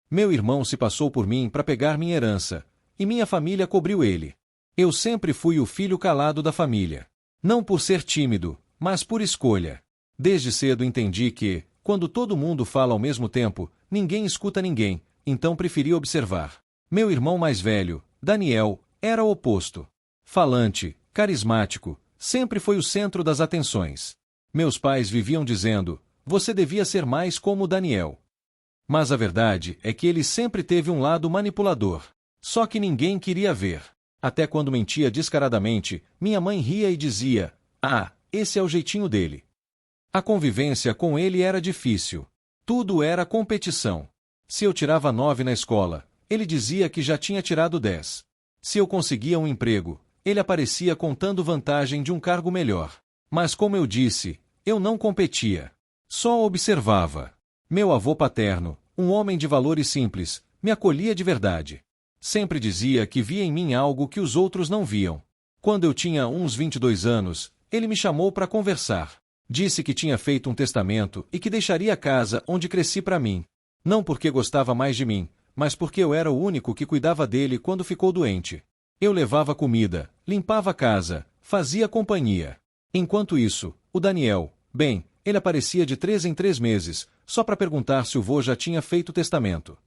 Meu irmão se passou por mim para pegar minha herança, e minha família cobriu ele. Eu sempre fui o filho calado da família. Não por ser tímido, mas por escolha. Desde cedo entendi que, quando todo mundo fala ao mesmo tempo, ninguém escuta ninguém, então preferi observar. Meu irmão mais velho, Daniel, era o oposto. Falante, carismático, sempre foi o centro das atenções. Meus pais viviam dizendo: você devia ser mais como Daniel. Mas a verdade é que ele sempre teve um lado manipulador. Só que ninguém queria ver. Até quando mentia descaradamente, minha mãe ria e dizia: ah, esse é o jeitinho dele. A convivência com ele era difícil. Tudo era competição. Se eu tirava 9 na escola, ele dizia que já tinha tirado 10. Se eu conseguia um emprego, ele aparecia contando vantagem de um cargo melhor. Mas como eu disse, eu não competia. Só observava. Meu avô paterno, um homem de valores simples, me acolhia de verdade. Sempre dizia que via em mim algo que os outros não viam. Quando eu tinha uns 22 anos, ele me chamou para conversar. Disse que tinha feito um testamento e que deixaria a casa onde cresci para mim. Não porque gostava mais de mim, mas porque eu era o único que cuidava dele quando ficou doente. Eu levava comida, limpava a casa, fazia companhia. Enquanto isso, o Daniel, bem, ele aparecia de 3 em 3 meses, só para perguntar se o vô já tinha feito o testamento.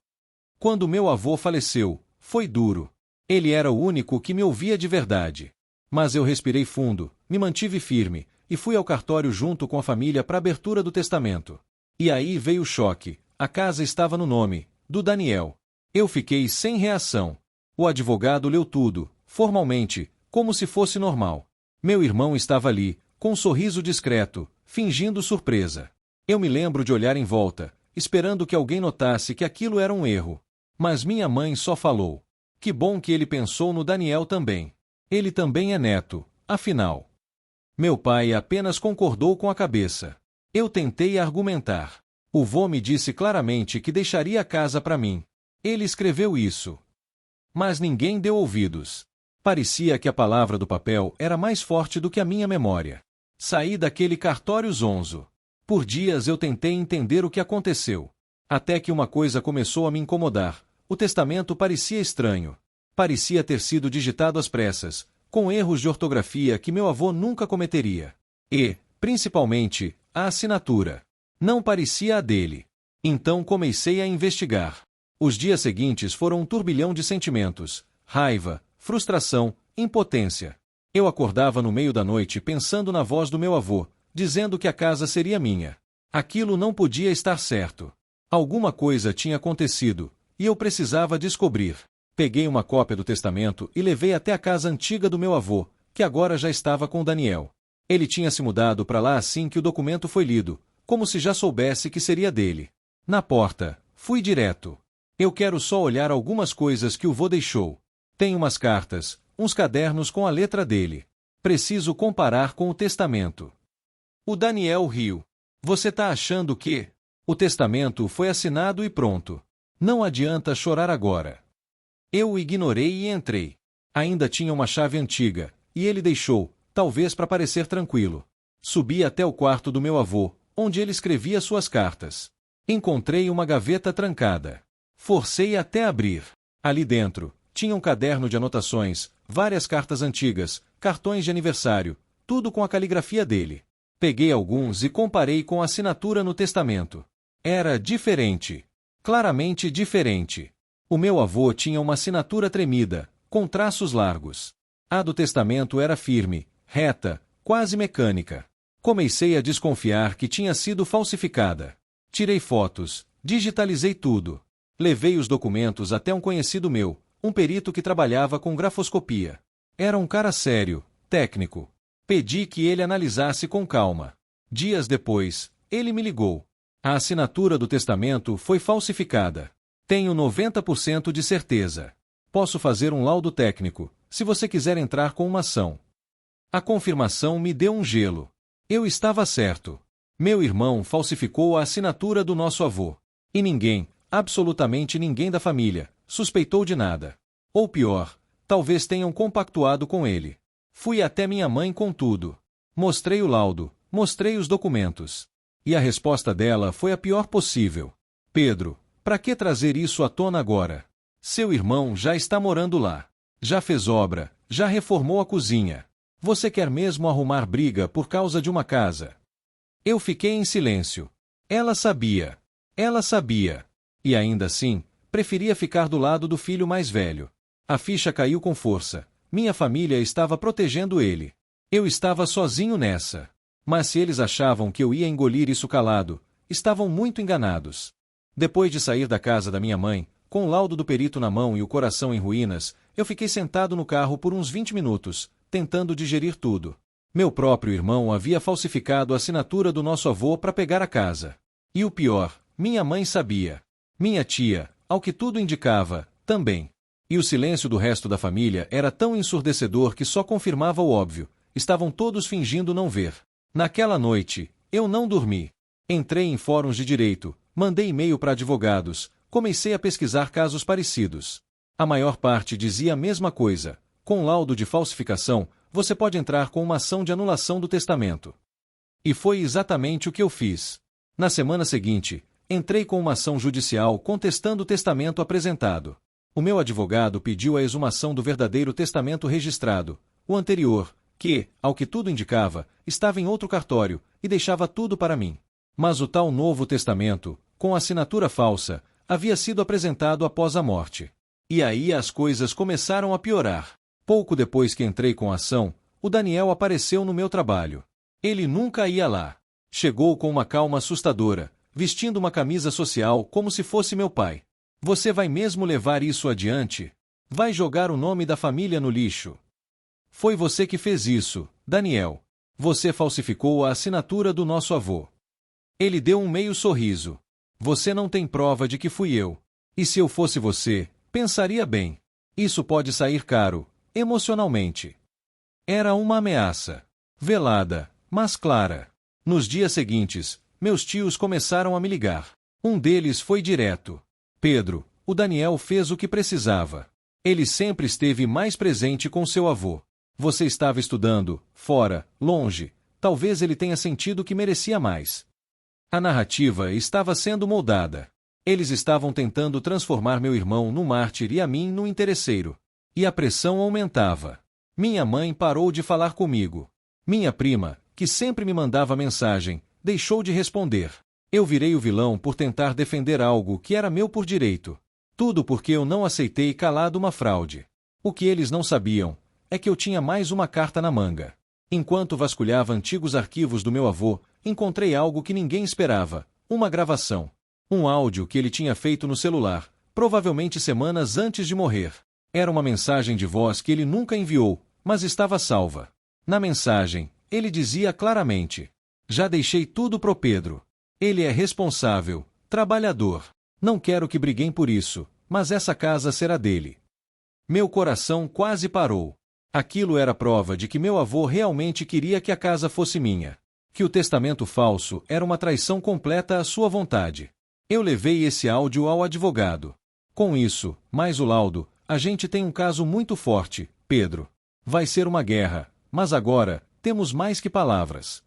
Quando meu avô faleceu, foi duro. Ele era o único que me ouvia de verdade. Mas eu respirei fundo, me mantive firme, e fui ao cartório junto com a família para a abertura do testamento. E aí veio o choque. A casa estava no nome do Daniel. Eu fiquei sem reação. O advogado leu tudo, formalmente, como se fosse normal. Meu irmão estava ali, com um sorriso discreto, fingindo surpresa. Eu me lembro de olhar em volta, esperando que alguém notasse que aquilo era um erro. Mas minha mãe só falou: que bom que ele pensou no Daniel também. Ele também é neto, afinal. Meu pai apenas concordou com a cabeça. Eu tentei argumentar. O vô me disse claramente que deixaria a casa para mim. Ele escreveu isso. Mas ninguém deu ouvidos. Parecia que a palavra do papel era mais forte do que a minha memória. Saí daquele cartório zonzo. Por dias eu tentei entender o que aconteceu. Até que uma coisa começou a me incomodar. O testamento parecia estranho. Parecia ter sido digitado às pressas, com erros de ortografia que meu avô nunca cometeria. E, principalmente, a assinatura. Não parecia a dele. Então comecei a investigar. Os dias seguintes foram um turbilhão de sentimentos: raiva, frustração, impotência. Eu acordava no meio da noite pensando na voz do meu avô, dizendo que a casa seria minha. Aquilo não podia estar certo. Alguma coisa tinha acontecido, e eu precisava descobrir. Peguei uma cópia do testamento e levei até a casa antiga do meu avô, que agora já estava com Daniel. Ele tinha se mudado para lá assim que o documento foi lido, como se já soubesse que seria dele. Na porta, fui direto. Eu quero só olhar algumas coisas que o vô deixou. Tem umas cartas, uns cadernos com a letra dele. Preciso comparar com o testamento. O Daniel riu. Você tá achando que? O testamento foi assinado e pronto. Não adianta chorar agora. Eu o ignorei e entrei. Ainda tinha uma chave antiga, e ele deixou, talvez para parecer tranquilo. Subi até o quarto do meu avô, onde ele escrevia suas cartas. Encontrei uma gaveta trancada. Forcei até abrir. Ali dentro, tinha um caderno de anotações, várias cartas antigas, cartões de aniversário, tudo com a caligrafia dele. Peguei alguns e comparei com a assinatura no testamento. Era diferente. Claramente diferente. O meu avô tinha uma assinatura tremida, com traços largos. A do testamento era firme, reta, quase mecânica. Comecei a desconfiar que tinha sido falsificada. Tirei fotos, digitalizei tudo. Levei os documentos até um conhecido meu, um perito que trabalhava com grafoscopia. Era um cara sério, técnico. Pedi que ele analisasse com calma. Dias depois, ele me ligou. A assinatura do testamento foi falsificada. Tenho 90% de certeza. Posso fazer um laudo técnico, se você quiser entrar com uma ação. A confirmação me deu um gelo. Eu estava certo. Meu irmão falsificou a assinatura do nosso avô. E ninguém, absolutamente ninguém da família, suspeitou de nada. Ou pior, talvez tenham compactuado com ele. Fui até minha mãe com tudo. Mostrei o laudo, mostrei os documentos. E a resposta dela foi a pior possível. Pedro, Pra que trazer isso à tona agora? Seu irmão já está morando lá. Já fez obra, já reformou a cozinha. Você quer mesmo arrumar briga por causa de uma casa? Eu fiquei em silêncio. Ela sabia. Ela sabia. E ainda assim, preferia ficar do lado do filho mais velho. A ficha caiu com força. Minha família estava protegendo ele. Eu estava sozinho nessa. Mas se eles achavam que eu ia engolir isso calado, estavam muito enganados. Depois de sair da casa da minha mãe, com o laudo do perito na mão e o coração em ruínas, eu fiquei sentado no carro por uns 20 minutos, tentando digerir tudo. Meu próprio irmão havia falsificado a assinatura do nosso avô para pegar a casa. E o pior, minha mãe sabia. Minha tia, ao que tudo indicava, também. E o silêncio do resto da família era tão ensurdecedor que só confirmava o óbvio. Estavam todos fingindo não ver. Naquela noite, eu não dormi. Entrei em fóruns de direito, mandei e-mail para advogados, comecei a pesquisar casos parecidos. A maior parte dizia a mesma coisa. Com laudo de falsificação, você pode entrar com uma ação de anulação do testamento. E foi exatamente o que eu fiz. Na semana seguinte, entrei com uma ação judicial contestando o testamento apresentado. O meu advogado pediu a exumação do verdadeiro testamento registrado, o anterior, que, ao que tudo indicava, estava em outro cartório, e deixava tudo para mim. Mas o tal novo testamento, com assinatura falsa, havia sido apresentado após a morte. E aí as coisas começaram a piorar. Pouco depois que entrei com a ação, o Daniel apareceu no meu trabalho. Ele nunca ia lá. Chegou com uma calma assustadora, vestindo uma camisa social como se fosse meu pai. Você vai mesmo levar isso adiante? Vai jogar o nome da família no lixo? Foi você que fez isso, Daniel. Você falsificou a assinatura do nosso avô. Ele deu um meio sorriso. Você não tem prova de que fui eu. E se eu fosse você, pensaria bem. Isso pode sair caro, emocionalmente. Era uma ameaça. Velada, mas clara. Nos dias seguintes, meus tios começaram a me ligar. Um deles foi direto. Pedro, o Daniel fez o que precisava. Ele sempre esteve mais presente com seu avô. Você estava estudando, fora, longe. Talvez ele tenha sentido que merecia mais. A narrativa estava sendo moldada. Eles estavam tentando transformar meu irmão num mártir e a mim num interesseiro. E a pressão aumentava. Minha mãe parou de falar comigo. Minha prima, que sempre me mandava mensagem, deixou de responder. Eu virei o vilão por tentar defender algo que era meu por direito. Tudo porque eu não aceitei calado uma fraude. O que eles não sabiam é que eu tinha mais uma carta na manga. Enquanto vasculhava antigos arquivos do meu avô, encontrei algo que ninguém esperava, uma gravação. Um áudio que ele tinha feito no celular, provavelmente semanas antes de morrer. Era uma mensagem de voz que ele nunca enviou, mas estava salva. Na mensagem, ele dizia claramente: já deixei tudo pro Pedro. Ele é responsável, trabalhador. Não quero que briguem por isso, mas essa casa será dele. Meu coração quase parou. Aquilo era prova de que meu avô realmente queria que a casa fosse minha. Que o testamento falso era uma traição completa à sua vontade. Eu levei esse áudio ao advogado. Com isso, mais o laudo, a gente tem um caso muito forte, Pedro. Vai ser uma guerra, mas agora, temos mais que palavras.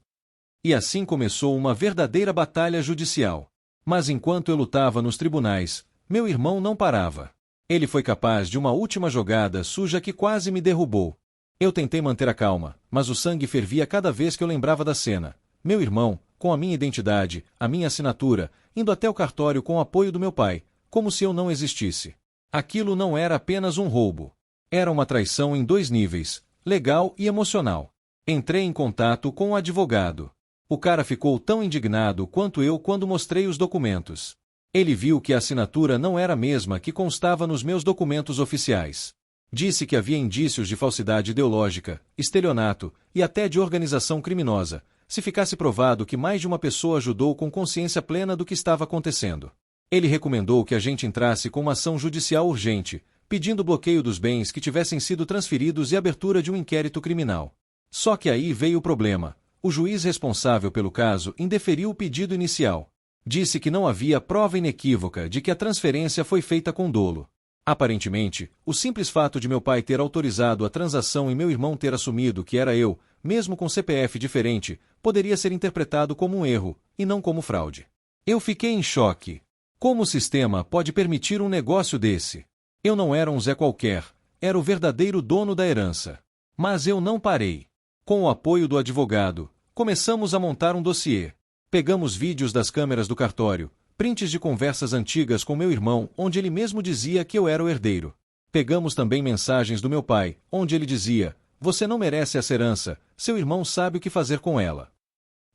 E assim começou uma verdadeira batalha judicial. Mas enquanto eu lutava nos tribunais, meu irmão não parava. Ele foi capaz de uma última jogada suja que quase me derrubou. Eu tentei manter a calma, mas o sangue fervia cada vez que eu lembrava da cena. Meu irmão, com a minha identidade, a minha assinatura, indo até o cartório com o apoio do meu pai, como se eu não existisse. Aquilo não era apenas um roubo. Era uma traição em 2 níveis, legal e emocional. Entrei em contato com o advogado. O cara ficou tão indignado quanto eu quando mostrei os documentos. Ele viu que a assinatura não era a mesma que constava nos meus documentos oficiais. Disse que havia indícios de falsidade ideológica, estelionato e até de organização criminosa, se ficasse provado que mais de uma pessoa ajudou com consciência plena do que estava acontecendo. Ele recomendou que a gente entrasse com uma ação judicial urgente, pedindo bloqueio dos bens que tivessem sido transferidos e abertura de um inquérito criminal. Só que aí veio o problema. O juiz responsável pelo caso indeferiu o pedido inicial. Disse que não havia prova inequívoca de que a transferência foi feita com dolo. Aparentemente, o simples fato de meu pai ter autorizado a transação e meu irmão ter assumido que era eu, mesmo com CPF diferente, poderia ser interpretado como um erro, e não como fraude. Eu fiquei em choque. Como o sistema pode permitir um negócio desse? Eu não era um Zé qualquer, era o verdadeiro dono da herança. Mas eu não parei. Com o apoio do advogado, começamos a montar um dossiê. Pegamos vídeos das câmeras do cartório, prints de conversas antigas com meu irmão, onde ele mesmo dizia que eu era o herdeiro. Pegamos também mensagens do meu pai, onde ele dizia: "Você não merece essa herança, seu irmão sabe o que fazer com ela."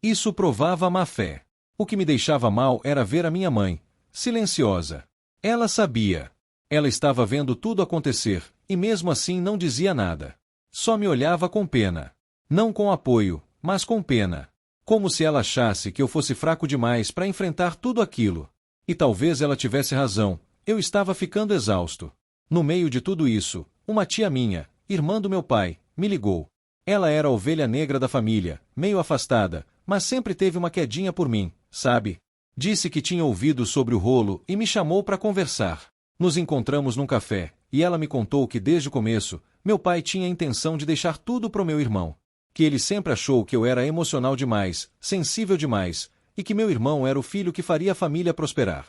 Isso provava má fé. O que me deixava mal era ver a minha mãe, silenciosa. Ela sabia. Ela estava vendo tudo acontecer, e mesmo assim não dizia nada. Só me olhava com pena. Não com apoio, mas com pena. Como se ela achasse que eu fosse fraco demais para enfrentar tudo aquilo. E talvez ela tivesse razão, eu estava ficando exausto. No meio de tudo isso, uma tia minha, irmã do meu pai, me ligou. Ela era a ovelha negra da família, meio afastada, mas sempre teve uma quedinha por mim, sabe? Disse que tinha ouvido sobre o rolo e me chamou para conversar. Nos encontramos num café, e ela me contou que desde o começo, meu pai tinha a intenção de deixar tudo pro meu irmão. Que ele sempre achou que eu era emocional demais, sensível demais, e que meu irmão era o filho que faria a família prosperar.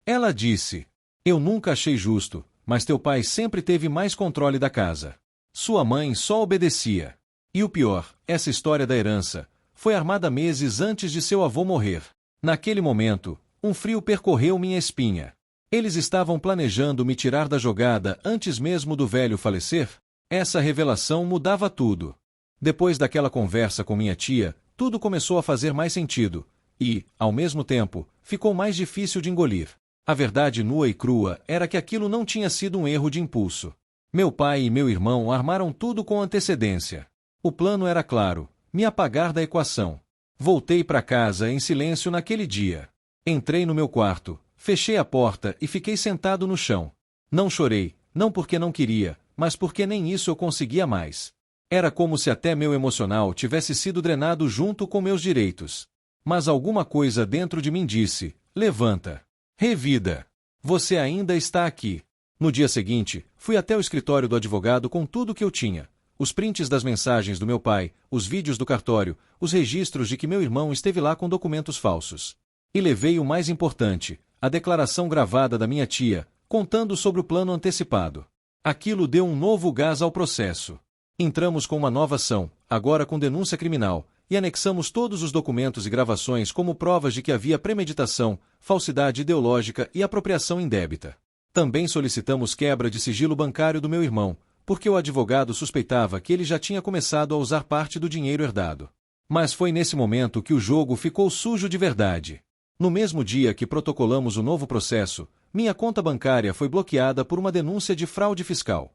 Ela disse: "Eu nunca achei justo, mas teu pai sempre teve mais controle da casa. Sua mãe só obedecia. E o pior, essa história da herança, foi armada meses antes de seu avô morrer. Naquele momento, um frio percorreu minha espinha. Eles estavam planejando me tirar da jogada antes mesmo do velho falecer?" Essa revelação mudava tudo. Depois daquela conversa com minha tia, tudo começou a fazer mais sentido, e, ao mesmo tempo, ficou mais difícil de engolir. A verdade nua e crua era que aquilo não tinha sido um erro de impulso. Meu pai e meu irmão armaram tudo com antecedência. O plano era claro: me apagar da equação. Voltei para casa em silêncio naquele dia. Entrei no meu quarto, fechei a porta e fiquei sentado no chão. Não chorei, não porque não queria, mas porque nem isso eu conseguia mais. Era como se até meu emocional tivesse sido drenado junto com meus direitos. Mas alguma coisa dentro de mim disse: "Levanta. Revida. Você ainda está aqui." No dia seguinte, fui até o escritório do advogado com tudo que eu tinha. Os prints das mensagens do meu pai, os vídeos do cartório, os registros de que meu irmão esteve lá com documentos falsos. E levei o mais importante, a declaração gravada da minha tia, contando sobre o plano antecipado. Aquilo deu um novo gás ao processo. Entramos com uma nova ação, agora com denúncia criminal, e anexamos todos os documentos e gravações como provas de que havia premeditação, falsidade ideológica e apropriação indébita. Também solicitamos quebra de sigilo bancário do meu irmão, porque o advogado suspeitava que ele já tinha começado a usar parte do dinheiro herdado. Mas foi nesse momento que o jogo ficou sujo de verdade. No mesmo dia que protocolamos o novo processo, minha conta bancária foi bloqueada por uma denúncia de fraude fiscal.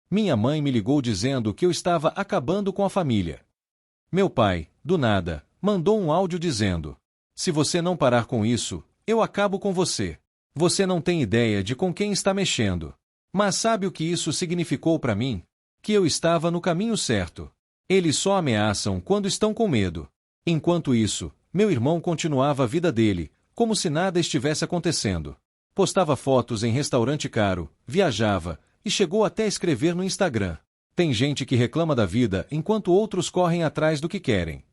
Minha mãe me ligou dizendo que eu estava acabando com a família. Meu pai, do nada, mandou um áudio dizendo: "Se você não parar com isso, eu acabo com você. Você não tem ideia de com quem está mexendo." Mas sabe o que isso significou para mim? Que eu estava no caminho certo. Eles só ameaçam quando estão com medo. Enquanto isso, meu irmão continuava a vida dele, como se nada estivesse acontecendo. Postava fotos em restaurante caro, viajava, e chegou até a escrever no Instagram: "Tem gente que reclama da vida enquanto outros correm atrás do que querem."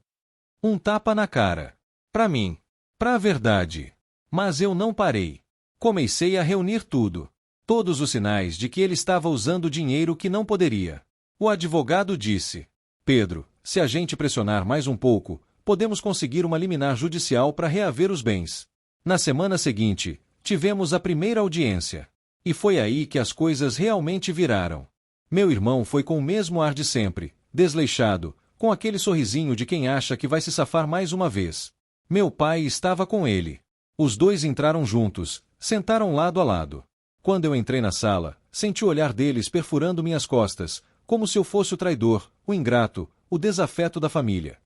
Um tapa na cara. Pra mim. Pra verdade. Mas eu não parei. Comecei a reunir tudo. Todos os sinais de que ele estava usando dinheiro que não poderia. O advogado disse: "Pedro, se a gente pressionar mais um pouco, podemos conseguir uma liminar judicial para reaver os bens." Na semana seguinte, tivemos a primeira audiência. E foi aí que as coisas realmente viraram. Meu irmão foi com o mesmo ar de sempre, desleixado, com aquele sorrisinho de quem acha que vai se safar mais uma vez. Meu pai estava com ele. Os dois entraram juntos, sentaram lado a lado. Quando eu entrei na sala, senti o olhar deles perfurando minhas costas, como se eu fosse o traidor, o ingrato, o desafeto da família.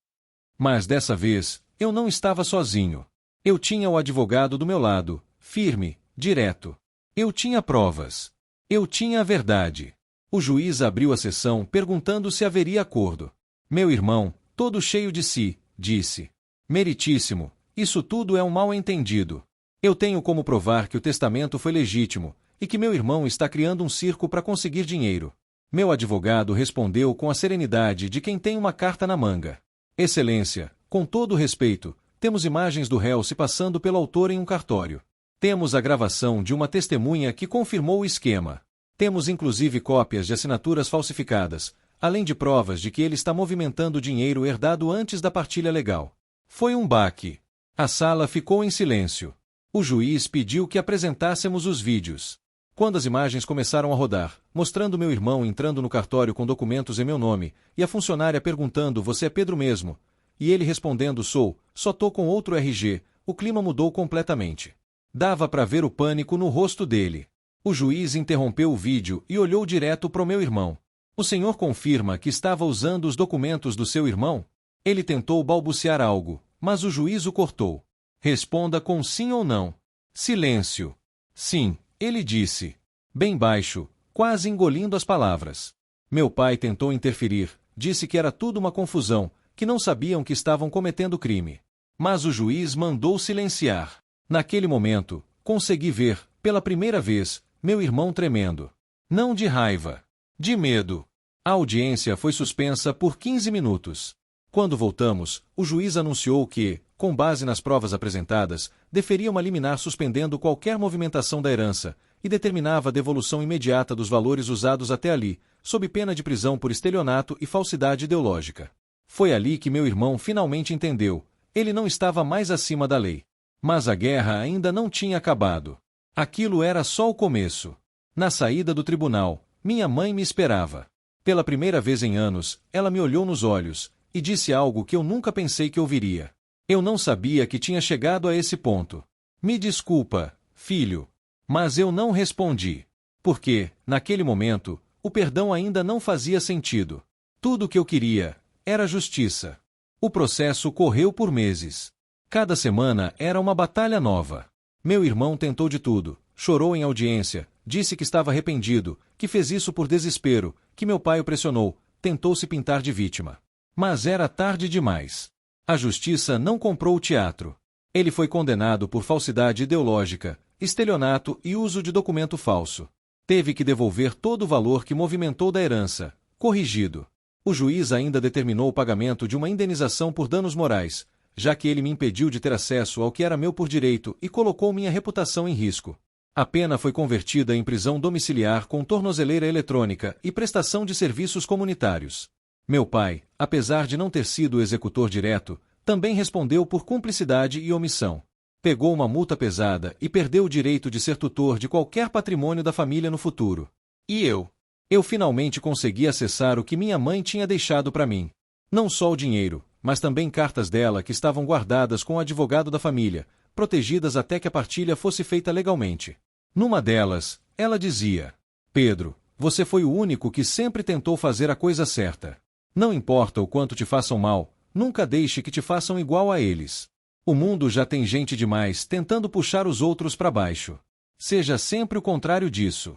Mas dessa vez, eu não estava sozinho. Eu tinha o advogado do meu lado, firme, direto. Eu tinha provas. Eu tinha a verdade. O juiz abriu a sessão perguntando se haveria acordo. Meu irmão, todo cheio de si, disse: "Meritíssimo, isso tudo é um mal-entendido. Eu tenho como provar que o testamento foi legítimo, e que meu irmão está criando um circo para conseguir dinheiro." Meu advogado respondeu com a serenidade de quem tem uma carta na manga: "Excelência, com todo o respeito, temos imagens do réu se passando pelo autor em um cartório. Temos a gravação de uma testemunha que confirmou o esquema. Temos inclusive cópias de assinaturas falsificadas, além de provas de que ele está movimentando dinheiro herdado antes da partilha legal. Foi um baque. A sala ficou em silêncio. O juiz pediu que apresentássemos os vídeos. Quando as imagens começaram a rodar, mostrando meu irmão entrando no cartório com documentos em meu nome, e a funcionária perguntando: "Você é Pedro mesmo?" E ele respondendo: "Sou, só tô com outro RG", o clima mudou completamente. Dava para ver o pânico no rosto dele. O juiz interrompeu o vídeo e olhou direto pro meu irmão. "O senhor confirma que estava usando os documentos do seu irmão?" Ele tentou balbuciar algo, mas o juiz o cortou. "Responda com sim ou não." Silêncio. "Sim", ele disse. Bem baixo, quase engolindo as palavras. Meu pai tentou interferir, disse que era tudo uma confusão, que não sabiam que estavam cometendo crime. Mas o juiz mandou silenciar. Naquele momento, consegui ver, pela primeira vez, meu irmão tremendo. Não de raiva. De medo. A audiência foi suspensa por 15 minutos. Quando voltamos, o juiz anunciou que, com base nas provas apresentadas, deferia uma liminar suspendendo qualquer movimentação da herança e determinava a devolução imediata dos valores usados até ali, sob pena de prisão por estelionato e falsidade ideológica. Foi ali que meu irmão finalmente entendeu. Ele não estava mais acima da lei. Mas a guerra ainda não tinha acabado. Aquilo era só o começo. Na saída do tribunal, minha mãe me esperava. Pela primeira vez em anos, ela me olhou nos olhos e disse algo que eu nunca pensei que ouviria. Eu não sabia que tinha chegado a esse ponto. "Me desculpa, filho." Mas eu não respondi. Porque, naquele momento, o perdão ainda não fazia sentido. Tudo o que eu queria era justiça. O processo correu por meses. Cada semana era uma batalha nova. Meu irmão tentou de tudo, chorou em audiência, disse que estava arrependido, que fez isso por desespero, que meu pai o pressionou, tentou se pintar de vítima. Mas era tarde demais. A justiça não comprou o teatro. Ele foi condenado por falsidade ideológica, estelionato e uso de documento falso. Teve que devolver todo o valor que movimentou da herança, corrigido. O juiz ainda determinou o pagamento de uma indenização por danos morais, já que ele me impediu de ter acesso ao que era meu por direito e colocou minha reputação em risco. A pena foi convertida em prisão domiciliar com tornozeleira eletrônica e prestação de serviços comunitários. Meu pai, apesar de não ter sido o executor direto, também respondeu por cumplicidade e omissão. Pegou uma multa pesada e perdeu o direito de ser tutor de qualquer patrimônio da família no futuro. E eu? Eu finalmente consegui acessar o que minha mãe tinha deixado para mim. Não só o dinheiro, mas também cartas dela que estavam guardadas com o advogado da família, protegidas até que a partilha fosse feita legalmente. Numa delas, ela dizia: "Pedro, você foi o único que sempre tentou fazer a coisa certa. Não importa o quanto te façam mal, nunca deixe que te façam igual a eles. O mundo já tem gente demais tentando puxar os outros para baixo. Seja sempre o contrário disso."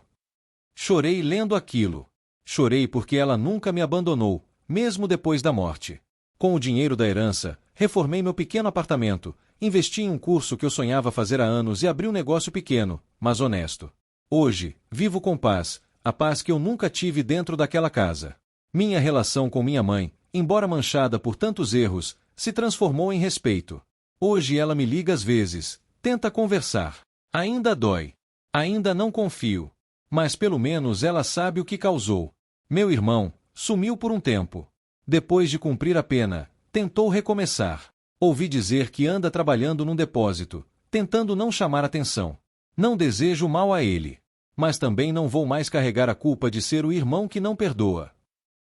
Chorei lendo aquilo. Chorei porque ela nunca me abandonou, mesmo depois da morte. Com o dinheiro da herança, reformei meu pequeno apartamento, investi em um curso que eu sonhava fazer há anos e abri um negócio pequeno, mas honesto. Hoje, vivo com paz, a paz que eu nunca tive dentro daquela casa. Minha relação com minha mãe, embora manchada por tantos erros, se transformou em respeito. Hoje ela me liga às vezes, tenta conversar. Ainda dói. Ainda não confio. Mas pelo menos ela sabe o que causou. Meu irmão sumiu por um tempo. Depois de cumprir a pena, tentou recomeçar. Ouvi dizer que anda trabalhando num depósito, tentando não chamar atenção. Não desejo mal a ele. Mas também não vou mais carregar a culpa de ser o irmão que não perdoa.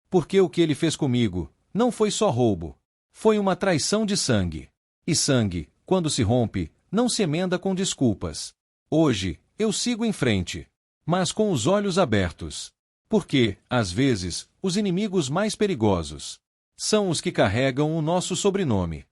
Porque o que ele fez comigo não foi só roubo. Foi uma traição de sangue. E sangue, quando se rompe, não se emenda com desculpas. Hoje, eu sigo em frente, mas com os olhos abertos. Porque, às vezes, os inimigos mais perigosos são os que carregam o nosso sobrenome.